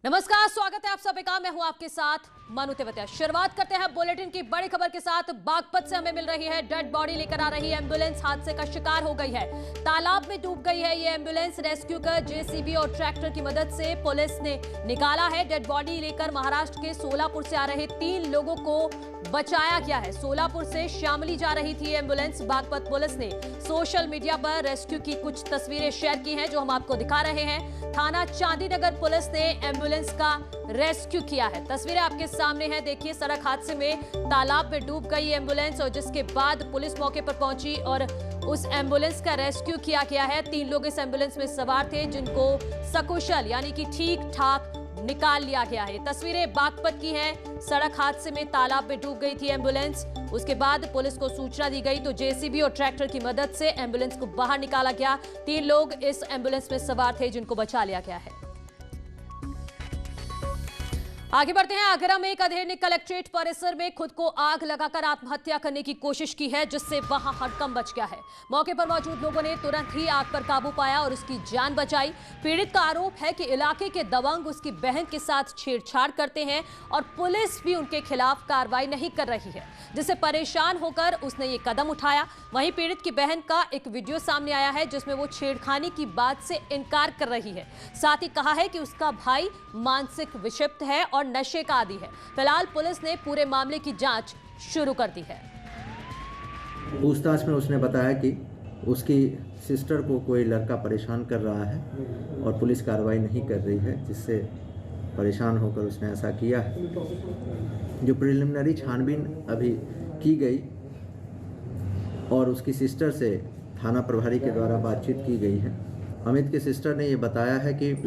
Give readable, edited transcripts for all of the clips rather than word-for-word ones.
नमस्कार, स्वागत है आप सभी का। मैं हूं आपके साथ मनु तेवतिया। शुरुआत करते हैं बुलेटिन की बड़ी खबर के साथ। बागपत से हमें मिल रही है डेड बॉडी लेकर आ रही एम्बुलेंस हादसे का शिकार हो गई है। तालाब में डूब गई है ये एम्बुलेंस। रेस्क्यू कर जेसीबी और ट्रैक्टर की मदद से पुलिस ने निकाला है। डेड बॉडी लेकर महाराष्ट्र के सोलापुर से आ रहे 3 लोगों को बचाया गया है। सोलापुर से शामली जा रही थी एम्बुलेंस। बागपत पुलिस ने सोशल मीडिया पर रेस्क्यू की कुछ तस्वीरें शेयर की हैं जो हम आपको दिखा रहे हैं। थाना चांदीनगर पुलिस ने एम्बुलेंस का रेस्क्यू किया है। तस्वीरें आपके सामने हैं। देखिए, सड़क हादसे में तालाब में डूब गई एम्बुलेंस और जिसके बाद पुलिस मौके पर पहुंची और उस एम्बुलेंस का रेस्क्यू किया गया है। 3 लोग इस एम्बुलेंस में सवार थे जिनको सकुशल यानी कि ठीक ठाक निकाल लिया गया है। तस्वीरें बागपत की हैं। सड़क हादसे में तालाब में डूब गई थी एम्बुलेंस। उसके बाद पुलिस को सूचना दी गई तो जेसीबी और ट्रैक्टर की मदद से एम्बुलेंस को बाहर निकाला गया। 3 लोग इस एम्बुलेंस में सवार थे जिनको बचा लिया गया है। आगे बढ़ते हैं। आगरा में एक अधेड़ ने कलेक्ट्रेट परिसर में खुद को आग लगाकर आत्महत्या करने की कोशिश की है जिससे वहां हड़कंप मच गया है। मौके पर मौजूद लोगों ने तुरंत ही आग पर काबू पाया और उसकी जान बचाई। पीड़ित का आरोप है कि इलाके के दबंग उसकी बहन के साथ छेड़छाड़ करते हैं और पुलिस भी उनके खिलाफ कार्रवाई नहीं कर रही है, जिससे परेशान होकर उसने ये कदम उठाया। वहीं पीड़ित की बहन का एक वीडियो सामने आया है जिसमें वो छेड़खानी की बात से इनकार कर रही है। साथ ही कहा है कि उसका भाई मानसिक विक्षिप्त है और नशे का आदी है। फिलहाल पुलिस ने पूरे मामले की जांच शुरू कर दी है। पूछताछ में उसने बताया कि उसकी सिस्टर को कोई लड़का परेशान कर रहा है और पुलिस कार्रवाई नहीं कर रही है, जिससे परेशान होकर उसने ऐसा किया है। जो प्रिलिमिनरी छानबीन अभी की गई और उसकी सिस्टर से थाना प्रभारी के द्वारा बातचीत की गई है। अमित के सिस्टर ने ये बताया है कि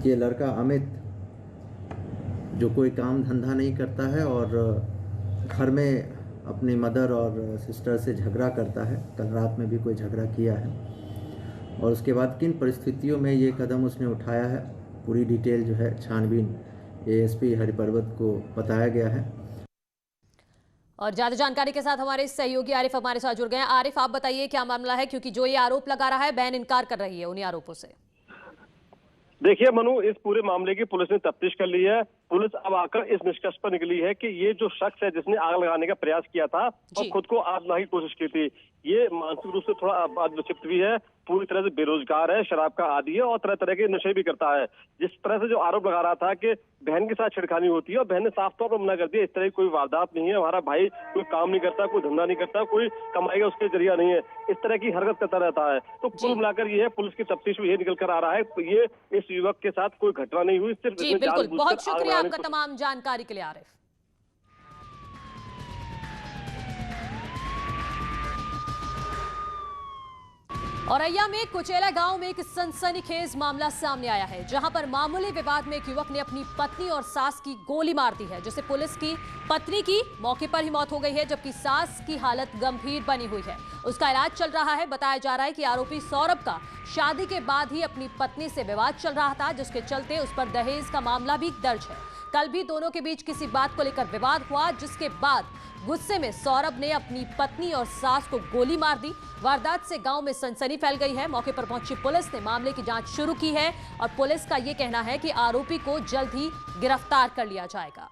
ये लड़का अमित जो कोई काम धंधा नहीं करता है और घर में अपनी मदर और सिस्टर से झगड़ा करता है। कल रात में भी कोई झगड़ा किया है और उसके बाद किन परिस्थितियों में ये कदम उसने उठाया है, पूरी डिटेल जो है छानबीन एएसपी हरिपर्वत को बताया गया है। और ज्यादा जानकारी के साथ हमारे सहयोगी आरिफ हमारे साथ जुड़ गए हैं। आरिफ, आप बताइए क्या मामला है, क्योंकि जो ये आरोप लगा रहा है बहन इनकार कर रही है उन्हीं आरोपों से। देखिए मनु, इस पूरे मामले की पुलिस ने तफ्तीश कर ली है। पुलिस अब आकर इस निष्कर्ष पर निकली है कि ये जो शख्स है जिसने आग लगाने का प्रयास किया था और खुद को आत्महत्या की कोशिश की थी, ये मानसिक रूप से थोड़ा विक्षिप्त भी है, पूरी तरह से बेरोजगार है, शराब का आदी है और तरह तरह के नशे भी करता है। जिस तरह से जो आरोप लगा रहा था कि बहन के साथ छेड़खानी होती है और बहन ने साफ तौर पर मना कर दिया, इस तरह की कोई वारदात नहीं है, हमारा भाई कोई काम नहीं करता, कोई धंधा नहीं करता, कोई कमाई का उसके जरिया नहीं है, इस तरह की हरकत करता रहता है। तो कुल मिलाकर ये है, पुलिस की तफ्तीश में ये निकल कर आ रहा है ये इस युवक के साथ कोई घटना नहीं हुई, सिर्फ बिल्कुल। बहुत शुक्रिया आपका तमाम जानकारी के लिए आरिफ। औरैया में कुचेला गांव में एक सनसनीखेज मामला सामने आया है, जहां पर मामूली विवाद में एक युवक ने अपनी पत्नी और सास की गोली मार दी है, जिससे पुलिस की पत्नी की मौके पर ही मौत हो गई है, जबकि सास की हालत गंभीर बनी हुई है। उसका इलाज चल रहा है। बताया जा रहा है कि आरोपी सौरभ का शादी के बाद ही अपनी पत्नी से विवाद चल रहा था, जिसके चलते उस पर दहेज का मामला भी दर्ज है। कल भी दोनों के बीच किसी बात को लेकर विवाद हुआ, जिसके बाद गुस्से में सौरभ ने अपनी पत्नी और सास को गोली मार दी। वारदात से गांव में सनसनी फैल गई है। मौके पर पहुंची पुलिस ने मामले की जांच शुरू की है और पुलिस का यह कहना है कि आरोपी को जल्द ही गिरफ्तार कर लिया जाएगा।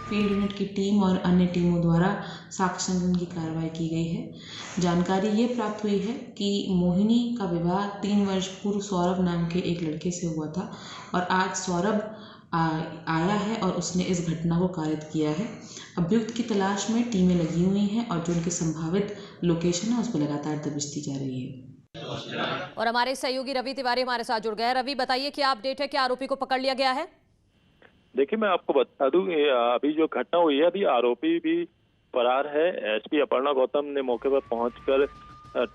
फील्ड यूनिट की टीम और अन्य टीमों द्वारा साक्ष्य संकलन की कार्रवाई की गई है। जानकारी ये प्राप्त हुई है कि मोहिनी का विवाह 3 वर्ष पूर्व सौरभ नाम के एक लड़के से हुआ था और आज सौरभ आया है और उसने इस घटना को कारित किया है। अभियुक्त की तलाश में टीमें लगी हुई हैं और जो उनके संभावित लोकेशन है उस पर लगातार दबिश दी जा रही है। और हमारे सहयोगी रवि तिवारी हमारे साथ जुड़ गए हैं। रवि, बताइए क्या अपडेट है, क्या आरोपी को पकड़ लिया गया है? देखिए, मैं आपको बता दूं, अभी जो घटना हुई है, अभी आरोपी भी फरार है। एसपी अपर्णा गौतम ने मौके पर पहुंचकर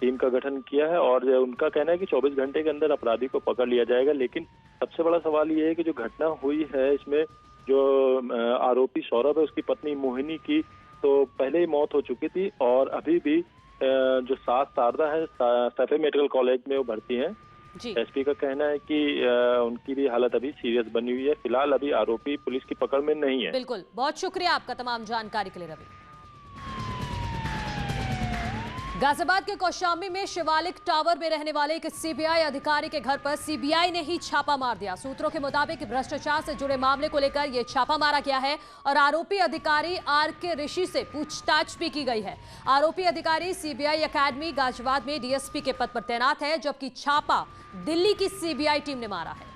टीम का गठन किया है और उनका कहना है कि 24 घंटे के अंदर अपराधी को पकड़ लिया जाएगा। लेकिन सबसे बड़ा सवाल ये है कि जो घटना हुई है इसमें जो आरोपी सौरभ है उसकी पत्नी मोहिनी की तो पहले ही मौत हो चुकी थी और अभी भी जो सास शारदा है सैफे मेडिकल कॉलेज में वो भर्ती हैं। एसपी का कहना है कि उनकी भी हालत अभी सीरियस बनी हुई है। फिलहाल अभी आरोपी पुलिस की पकड़ में नहीं है। बिल्कुल, बहुत शुक्रिया आपका तमाम जानकारी के लिए रवि। गाजियाबाद के कौशाम्बी में शिवालिक टावर में रहने वाले एक सीबीआई अधिकारी के घर पर सीबीआई ने ही छापा मार दिया। सूत्रों के मुताबिक भ्रष्टाचार से जुड़े मामले को लेकर यह छापा मारा गया है और आरोपी अधिकारी आर.के. ऋषि से पूछताछ भी की गई है। आरोपी अधिकारी सीबीआई अकेडमी गाजियाबाद में डीएसपी के पद पर तैनात है, जबकि छापा दिल्ली की सीबीआई टीम ने मारा है।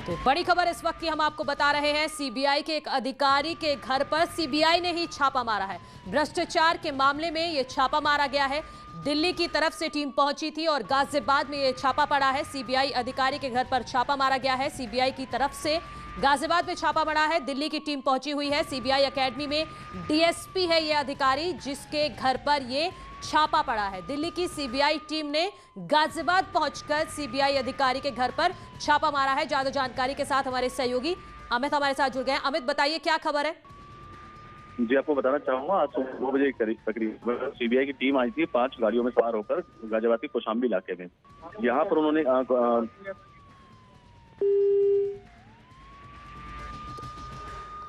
तो बड़ी खबर इस वक्त की हम आपको बता रहे हैं, सीबीआई के एक अधिकारी के घर पर सीबीआई ने ही छापा मारा है। भ्रष्टाचार के मामले में यह छापा मारा गया है। दिल्ली की तरफ से टीम पहुंची थी और गाजियाबाद में यह छापा पड़ा है। सीबीआई अधिकारी के घर पर छापा मारा गया है। सीबीआई की तरफ से गाजियाबाद में छापा पड़ा है। दिल्ली की टीम पहुंची हुई है। सीबीआई अकेडमी में डीएसपी है यह अधिकारी, जिसके घर पर यह छापा पड़ा है। दिल्ली की सीबीआई टीम ने गाजियाबाद पहुंचकर सीबीआई अधिकारी के घर पर छापा मारा है। ज्यादा जानकारी के साथ हमारे सहयोगी अमित हमारे साथ जुड़ गए हैं। अमित, बताइए क्या खबर है? जी, आपको बताना चाहूंगा, आज सुबह 2 बजे तकरीबन सीबीआई की टीम आई थी 5 गाड़ियों में सवार होकर गाजियाबाद के कौशाम्बी इलाके में। यहाँ पर उन्होंने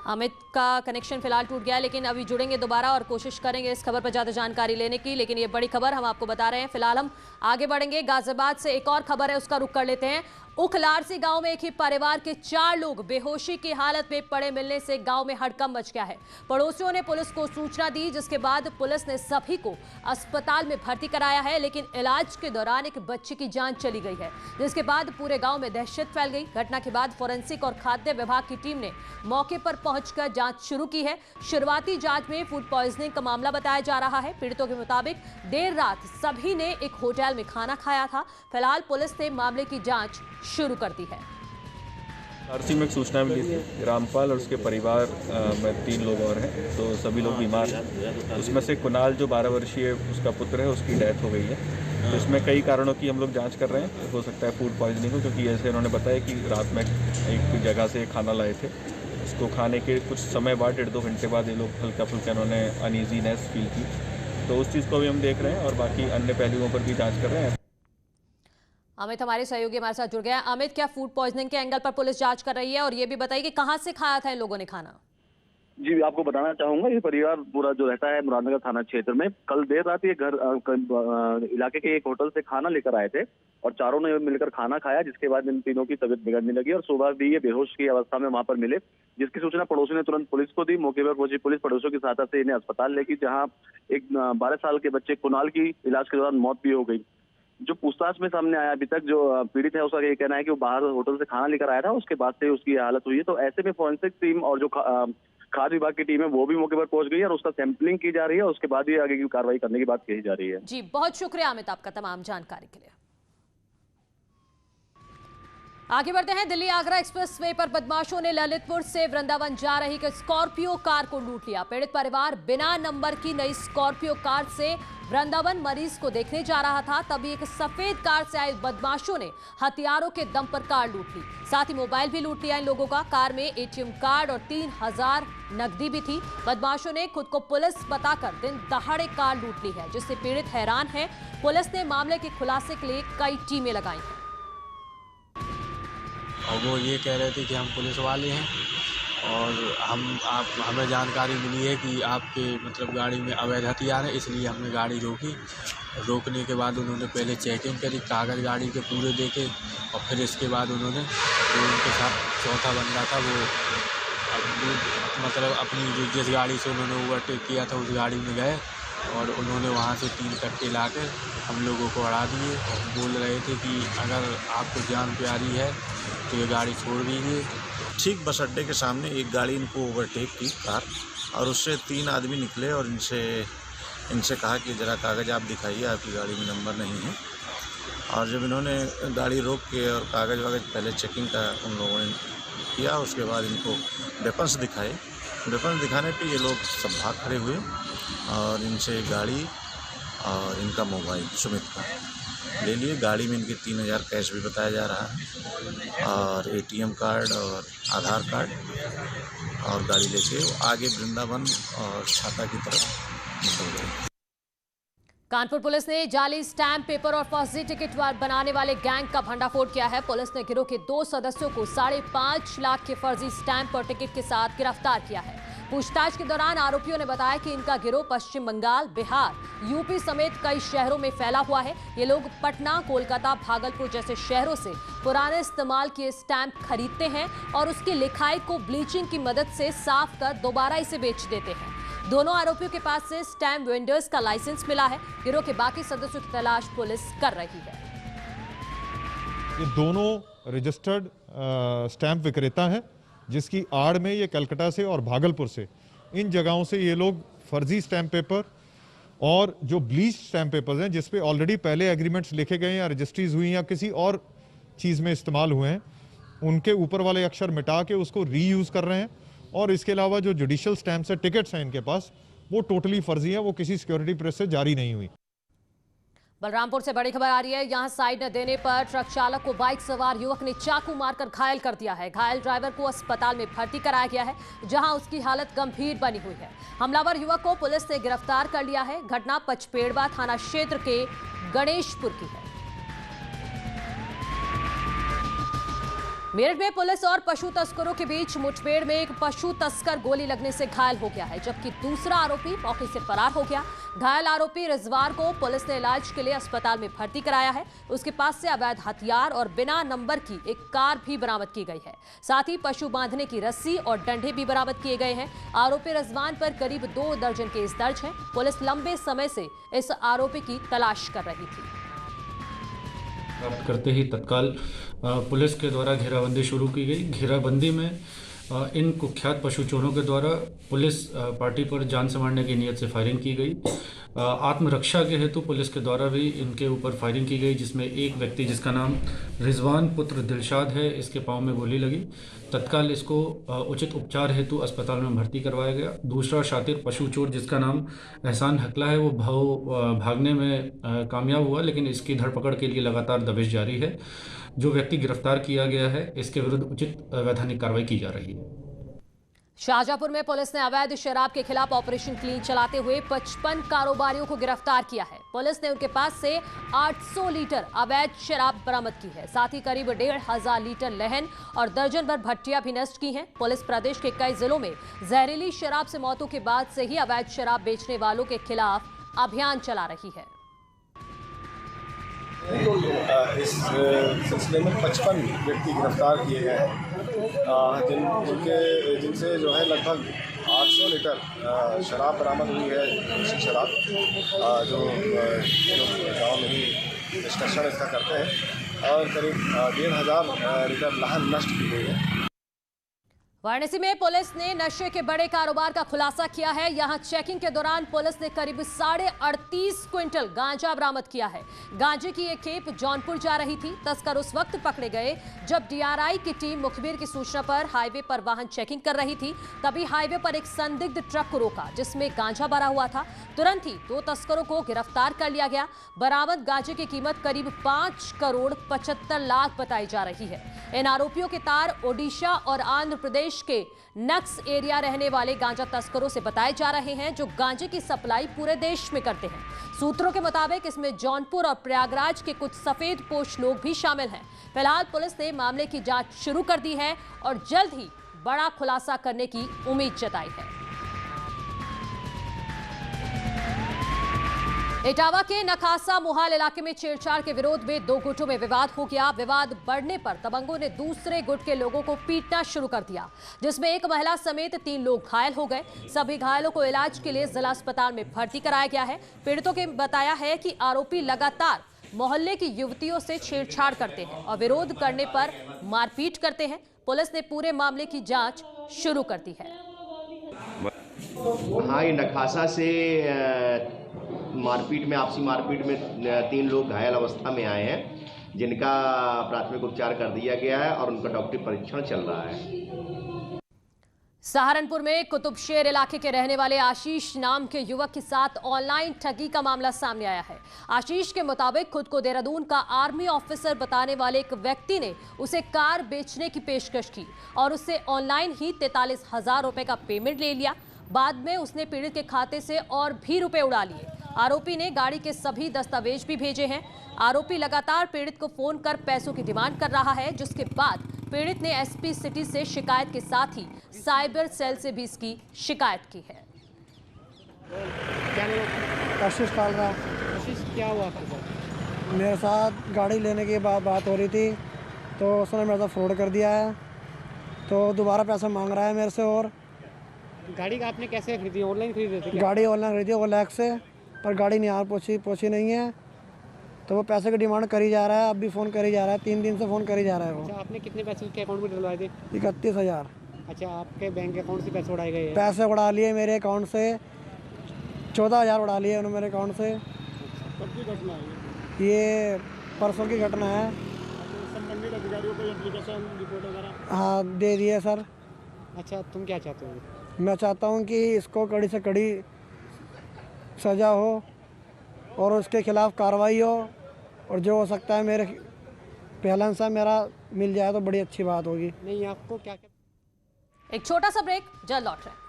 अमित का कनेक्शन फिलहाल टूट गया है, लेकिन अभी जुड़ेंगे दोबारा और कोशिश करेंगे इस खबर पर ज्यादा जानकारी लेने की। लेकिन ये बड़ी खबर हम आपको बता रहे हैं। फिलहाल हम आगे बढ़ेंगे। गाजियाबाद से एक और खबर है, उसका रुख कर लेते हैं। उखलारसी गांव में एक ही परिवार के 4 लोग बेहोशी की हालत में पड़े मिलने से गांव में हड़कंप मच गया है। पड़ोसियों ने पुलिस को सूचना दी, जिसके बाद पुलिस ने सभी को अस्पताल में भर्ती कराया है। लेकिन इलाज के दौरान एक बच्चे की जान चली गई है, जिसके बाद पूरे गांव में दहशत फैल गई। घटना के बाद फोरेंसिक और खाद्य विभाग की टीम ने मौके पर पहुंचकर जांच शुरू की है। शुरुआती जांच में फूड पॉइजनिंग का मामला बताया जा रहा है। पीड़ितों के मुताबिक देर रात सभी ने एक होटल में खाना खाया था। फिलहाल पुलिस ने मामले की जांच शुरू कर दी है। आरसी में एक सूचना मिली थी, रामपाल और उसके परिवार में 3 लोग और हैं, तो सभी लोग बीमार हैं। उसमें से कुणाल जो 12 वर्षीय उसका पुत्र है, उसकी डेथ हो गई है। तो इसमें कई कारणों की हम लोग जांच कर रहे हैं। हो सकता है फूड पॉइजनिंग हो, क्योंकि ऐसे उन्होंने बताया कि रात में एक जगह से खाना लाए थे। उसको खाने के कुछ समय बाद 1.5-2 घंटे बाद ये लोग हल्का फुल्का उन्होंने अनईजीनेस फील की। तो उस चीज़ को भी हम देख रहे हैं और बाकी अन्य पहलुओं पर भी जाँच कर रहे हैं। अमित हमारे सहयोगी हमारे साथ जुड़ गया है। अमित, क्या फूड पॉइजनिंग के एंगल पर पुलिस जांच कर रही है? और ये भी बताइए कि कहां से खाया था इन लोगों ने खाना? जी, आपको बताना चाहूंगा, ये परिवार पूरा जो रहता है मुरादनगर थाना क्षेत्र में, कल देर रात ये घर इलाके के एक होटल से खाना लेकर आए थे और चारों ने मिलकर खाना खाया, जिसके बाद इन तीनों की तबीयत बिगड़ने लगी और सुबह भी ये बेहोश की अवस्था में वहां पर मिले, जिसकी सूचना पड़ोसी ने तुरंत पुलिस को दी। मौके पर पहुंची पुलिस पड़ोसियों की सहायता से इन्हें अस्पताल ले गई, जहाँ एक 12 साल के बच्चे कुणाल की इलाज के दौरान मौत भी हो गई। जो पूछताछ में सामने आया अभी तक, जो पीड़ित है उसका ये कहना है कि वो बाहर होटल से खाना लेकर आया था, उसके बाद से उसकी हालत हुई है। तो ऐसे में फोरेंसिक टीम और जो खाद्य विभाग की टीम है वो भी मौके पर पहुंच गई है और उसका सैंपलिंग की जा रही है। उसके बाद ही आगे की कार्रवाई करने की बात कही जा रही है। जी, बहुत शुक्रिया अमित आपका तमाम जानकारी के लिए। आगे बढ़ते हैं। दिल्ली आगरा एक्सप्रेस वे पर बदमाशों ने ललितपुर से वृंदावन जा रही एक स्कॉर्पियो कार को लूट लिया। पीड़ित परिवार बिना नंबर की नई स्कॉर्पियो कार से वृंदावन मरीज को देखने जा रहा था, तभी एक सफेद कार से आए बदमाशों ने हथियारों के दम पर कार लूट ली। साथ ही मोबाइल भी लूट लिया इन लोगों का। कार में एटीएम कार्ड और 3000 नकदी भी थी। बदमाशों ने खुद को पुलिस बताकर दिन दहाड़े कार लूट ली है, जिससे पीड़ित हैरान है। पुलिस ने मामले के खुलासे के लिए कई टीमें लगाई हैं। और वो ये कह रहे थे कि हम पुलिस वाले हैं और हमें जानकारी मिली है कि आपके मतलब गाड़ी में अवैध हथियार है, इसलिए हमने गाड़ी रोकी। रोकने के बाद उन्होंने पहले चेकिंग करी, कागज़ गाड़ी के पूरे देखे और फिर इसके बाद उन्होंने जो उनके साथ चौथा बंदा था वो मतलब अपनी जिस गाड़ी से उन्होंने ओवरटेक किया था उस गाड़ी में गए और उन्होंने वहाँ से 3 कट्टे लाकर हम लोगों को अड़ा दिए। बोल रहे थे कि अगर आपको जान प्यारी है तो ये गाड़ी छोड़ दीजिए। ठीक बस अड्डे के सामने एक गाड़ी इनको ओवरटेक की कार और उससे 3 आदमी निकले और इनसे कहा कि ज़रा कागज़ आप दिखाइए, आपकी गाड़ी में नंबर नहीं है। और जब इन्होंने गाड़ी रोक के और कागज़ वागज़ पहले चेकिंग का उन लोगों ने किया, उसके बाद इनको वेपन्स दिखाए। वेपन्स दिखाने पे ये लोग सब भाग खड़े हुए और इनसे गाड़ी और इनका मोबाइल सुमित का ले लिए। गाड़ी में इनके 3000 कैश भी बताया जा रहा है और एटीएम कार्ड और आधार कार्ड, और गाड़ी लेके आगे वृंदावन और छाता की तरफ निकल गए। कानपुर पुलिस ने जाली स्टैम्प पेपर और फर्जी टिकट बनाने वाले गैंग का भंडाफोड़ किया है। पुलिस ने गिरोह के 2 सदस्यों को 5.5 लाख के फर्जी स्टैम्प और टिकट के साथ गिरफ्तार किया है। पूछताछ के दौरान आरोपियों ने बताया कि इनका गिरोह पश्चिम बंगाल, बिहार, यूपी समेत कई शहरों में फैला हुआ है। ये लोग पटना, कोलकाता, भागलपुर जैसे शहरों से पुराने इस्तेमाल किए स्टैंप खरीदते हैं और उसकी लिखाई को ब्लीचिंग की मदद से साफ कर दोबारा इसे बेच देते हैं। दोनों आरोपियों के पास से स्टैंप वेंडर्स का लाइसेंस मिला है। गिरोह के बाकी सदस्यों की तलाश पुलिस कर रही है। ये दोनों रजिस्टर्ड स्टैंप विक्रेता हैं, जिसकी आड़ में ये कलकत्ता से और भागलपुर से इन जगहों से ये लोग फर्जी स्टैंप पेपर और जो ब्लीच स्टैंप पेपर्स हैं, जिसपे ऑलरेडी पहले एग्रीमेंट्स लिखे गए या रजिस्ट्रीज हुई या किसी और चीज़ में इस्तेमाल हुए हैं, उनके ऊपर वाले अक्षर मिटा के उसको रीयूज़ कर रहे हैं। और इसके अलावा जो जुडिशियल स्टैंप्स है, टिकट्स हैं इनके पास, वो टोटली फर्जी है, वो किसी सिक्योरिटी प्रेस से जारी नहीं हुई। बलरामपुर से बड़ी खबर आ रही है। यहां साइड न देने पर ट्रक चालक को बाइक सवार युवक ने चाकू मारकर घायल कर दिया है। घायल ड्राइवर को अस्पताल में भर्ती कराया गया है, जहां उसकी हालत गंभीर बनी हुई है। हमलावर युवक को पुलिस ने गिरफ्तार कर लिया है। घटना पचपेड़वा थाना क्षेत्र के गणेशपुर की है। मेरठ में पुलिस और पशु तस्करों के बीच मुठभेड़ में एक पशु तस्कर गोली लगने से घायल हो गया है, जबकि दूसरा आरोपी मौके से फरार हो गया। घायल आरोपी रिजवार को पुलिस ने इलाज के लिए अस्पताल में भर्ती कराया है। उसके पास से अवैध हथियार और बिना नंबर की एक कार भी बरामद की गई है। साथ ही पशु बांधने की रस्सी और डंडे भी बरामद किए गए हैं। आरोपी रिजवान पर करीब 2 दर्जन केस दर्ज हैं। पुलिस लंबे समय से इस आरोपी की तलाश कर रही थी। प्राप्त करते ही तत्काल पुलिस के द्वारा घेराबंदी शुरू की गई। घेराबंदी में इन कुख्यात पशु चोरों के द्वारा पुलिस पार्टी पर जान से मारने की नीयत से फायरिंग की गई। आत्मरक्षा के हेतु पुलिस के द्वारा भी इनके ऊपर फायरिंग की गई, जिसमें एक व्यक्ति जिसका नाम रिजवान पुत्र दिलशाद है, इसके पांव में गोली लगी। तत्काल इसको उचित उपचार हेतु अस्पताल में भर्ती करवाया गया। दूसरा शातिर पशु चोर जिसका नाम एहसान हकला है, वो भागने में कामयाब हुआ, लेकिन इसकी धरपकड़ के लिए लगातार दबिश जारी है। जो व्यक्ति गिरफ्तार किया गया है, इसके विरुद्ध उचित वैधानिक कार्रवाई की जा रही है। शाहजहांपुर में पुलिस ने अवैध शराब के खिलाफ ऑपरेशन क्लीन चलाते हुए 55 कारोबारियों को गिरफ्तार किया है। पुलिस ने उनके पास से 800 लीटर अवैध शराब बरामद की है। साथ ही करीब 1500 लीटर लहन और दर्जन भर भट्टियां भी नष्ट की हैं। पुलिस प्रदेश के कई जिलों में जहरीली शराब से मौतों के बाद से ही अवैध शराब बेचने वालों के खिलाफ अभियान चला रही है। इस सिलसिले में 55 व्यक्ति गिरफ्तार किए गए हैं, जिनसे जो है लगभग 800 लीटर शराब बरामद हुई है, देसी शराब, जो गाँव में ही निष्कर्षण इसका करते हैं, और करीब 1500 लीटर लहन नष्ट की गई है। वाराणसी में पुलिस ने नशे के बड़े कारोबार का खुलासा किया है। यहां चेकिंग के दौरान पुलिस ने करीब 38.5 क्विंटल गांजा बरामद किया है। गांजे की एक खेप जौनपुर जा रही थी। तस्कर उस वक्त पकड़े गए जब डीआरआई की टीम मुखबिर की सूचना पर हाईवे पर वाहन चेकिंग कर रही थी। तभी हाईवे पर एक संदिग्ध ट्रक को रोका, जिसमें गांजा भरा हुआ था। तुरंत ही 2 तस्करों को गिरफ्तार कर लिया गया। बरामद गांजे की कीमत करीब 5 करोड़ 75 लाख बताई जा रही है। इन आरोपियों के तार ओडिशा और आंध्र प्रदेश के नक्स एरिया रहने वाले गांजा तस्करों से बताए जा रहे हैं, जो गांजे की सप्लाई पूरे देश में करते हैं। सूत्रों के मुताबिक इसमें जौनपुर और प्रयागराज के कुछ सफेद पोश लोग भी शामिल हैं। फिलहाल पुलिस ने मामले की जांच शुरू कर दी है और जल्द ही बड़ा खुलासा करने की उम्मीद जताई है। इटावा के नखासा मोहाल इलाके में छेड़छाड़ के विरोध में 2 गुटों में विवाद हो गया। विवाद बढ़ने पर दबंगों ने दूसरे गुट के लोगों को पीटना शुरू कर दिया, जिसमें एक महिला समेत 3 लोग घायल हो गए। सभी घायलों को इलाज के लिए जिला अस्पताल में भर्ती कराया गया है। पीड़ितों ने बताया है कि आरोपी लगातार मोहल्ले की युवतियों से छेड़छाड़ करते हैं और विरोध करने पर मारपीट करते हैं। पुलिस ने पूरे मामले की जाँच शुरू कर दी है। हाँ, ये नखासा से मारपीट में, आपसी मारपीट में 3 लोग घायल अवस्था में आए हैं, जिनका प्राथमिक उपचार कर दिया गया है और उनका डॉक्टरी परीक्षण चल रहा है। सहारनपुर में कुतुबशेर इलाके के रहने वाले आशीष नाम के युवक के साथ ऑनलाइन ठगी का मामला सामने आया है। आशीष के मुताबिक खुद को देहरादून का आर्मी ऑफिसर बताने वाले एक व्यक्ति ने उसे कार बेचने की पेशकश की और उससे ऑनलाइन ही 43,000 रुपए का पेमेंट ले लिया। बाद में उसने पीड़ित के खाते से और भी रुपए उड़ा लिए। आरोपी ने गाड़ी के सभी दस्तावेज भी भेजे हैं। आरोपी लगातार पीड़ित को फोन कर पैसों की डिमांड कर रहा है, जिसके बाद पीड़ित ने एसपी सिटी से शिकायत के साथ ही साइबर सेल से भी इसकी शिकायत की है। कशिश कालरा। क्या हुआ आपके साथ? मेरे साथ गाड़ी लेने की बात हो रही थी, तो उसने मेरे साथ फ्रॉड कर दिया है, तो दोबारा पैसा मांग रहा है मेरे से। और गाड़ी का आपने कैसे खरीदी? ऑनलाइन खरीदी थी? गाड़ी ऑनलाइन खरीदी OLX से, पर गाड़ी नहीं यहाँ पहुँची नहीं है, तो वो पैसे की डिमांड करी जा रहा है। अब भी फ़ोन करी जा रहा है, 3 दिन से फ़ोन करी जा रहा है वो। अच्छा, आपने कितने पैसे उसके अकाउंट में डलवाए थे? 31,000। अच्छा, आपके बैंक अकाउंट से पैसे उड़ाए गए हैं? पैसे उड़ा लिए मेरे अकाउंट से, 14,000 उड़ा लिए उन्होंने मेरे अकाउंट से। कब की घटना है ये परसों की घटना है। संबंधित अधिकारियों को एप्लीकेशन रिपोर्ट वगैरह? हाँ, दे दिए सर। अच्छा, तुम क्या चाहते हो? मैं चाहता हूँ कि इसको कड़ी से कड़ी सज़ा हो और उसके खिलाफ़ कार्रवाई हो, और जो हो सकता है मेरे बैलेंस है मेरा मिल जाए तो बड़ी अच्छी बात होगी। नहीं, आपको क्या एक छोटा सा ब्रेक, जल्द लौट रहे हैं।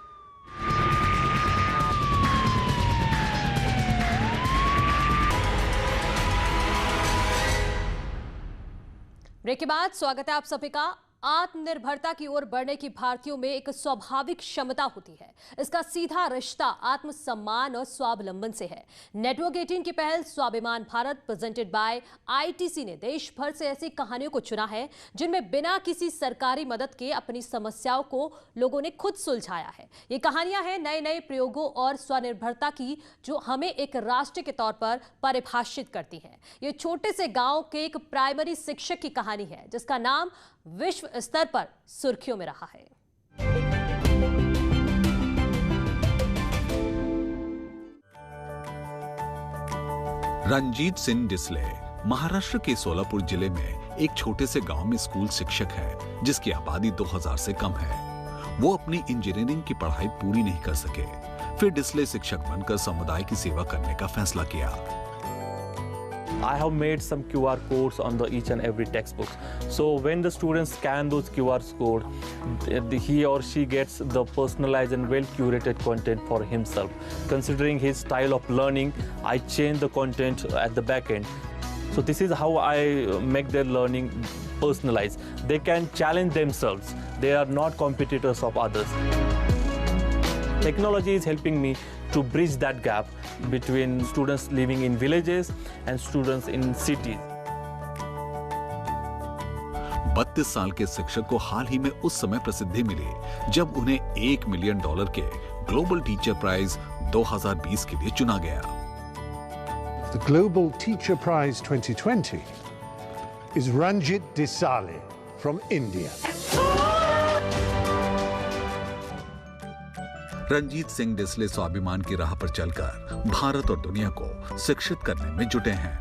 ब्रेक के बाद स्वागत है आप सभी का। आत्मनिर्भरता की ओर बढ़ने की भारतीयों में एक स्वाभाविक क्षमता होती है। इसका सीधा रिश्ता आत्मसम्मान और स्वावलंबन से है। नेटवर्क 18 की पहल स्वाभिमान भारत प्रेजेंटेड बाय ITC ने देश भर से ऐसी कहानियों को चुना है जिनमें बिना किसी सरकारी मदद के अपनी समस्याओं को लोगों ने खुद सुलझाया है। ये कहानियां हैं नए नए प्रयोगों और स्वनिर्भरता की, जो हमें एक राष्ट्र के तौर पर परिभाषित करती हैं। ये छोटे से गांव के एक प्राइमरी शिक्षक की कहानी है जिसका नाम विश्व स्तर पर सुर्खियों में रहा है। रंजीत सिंह डिसले महाराष्ट्र के सोलापुर जिले में एक छोटे से गांव में स्कूल शिक्षक है जिसकी आबादी 2000 से कम है। वो अपनी इंजीनियरिंग की पढ़ाई पूरी नहीं कर सके, फिर डिसले शिक्षक बनकर समुदाय की सेवा करने का फैसला किया। I have made some QR codes on each and every textbook. So when the students scan those QR codes, he or she gets the personalized and well-curated content for himself. Considering his style of learning, I change the content at the back end. So this is how I make their learning personalized. They can challenge themselves. They are not competitors of others. Technology is helping me to bridge that gap between students living in villages and students in cities. 32 साल के शिक्षक को हाल ही में उस समय प्रसिद्धि मिली जब उन्हें $1 मिलियन के ग्लोबल टीचर प्राइज 2020 के लिए चुना गया। The Global Teacher Prize 2020 is Ranjit Desale from India. Ranjit Singh Disale स्वाभिमान की राह पर चलकर भारत और दुनिया को शिक्षित करने में जुटे हैं।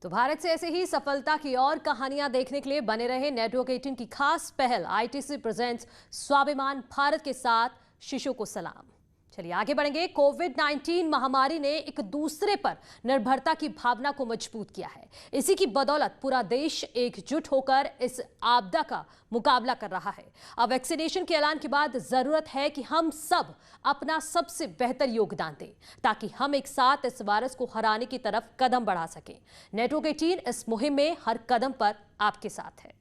तो भारत से ऐसे ही सफलता की और कहानियां देखने के लिए बने रहे नेटवर्क 18 की खास पहल ITC प्रेजेंट्स स्वाभिमान भारत के साथ शिशु को सलाम। चलिए आगे बढ़ेंगे। कोविड-19 महामारी ने एक दूसरे पर निर्भरता की भावना को मजबूत किया है। इसी की बदौलत पूरा देश एकजुट होकर इस आपदा का मुकाबला कर रहा है। अब वैक्सीनेशन के ऐलान के बाद जरूरत है कि हम सब अपना सबसे बेहतर योगदान दें ताकि हम एक साथ इस वायरस को हराने की तरफ कदम बढ़ा सकें। नेटवर्क 18 इस मुहिम में हर कदम पर आपके साथ है।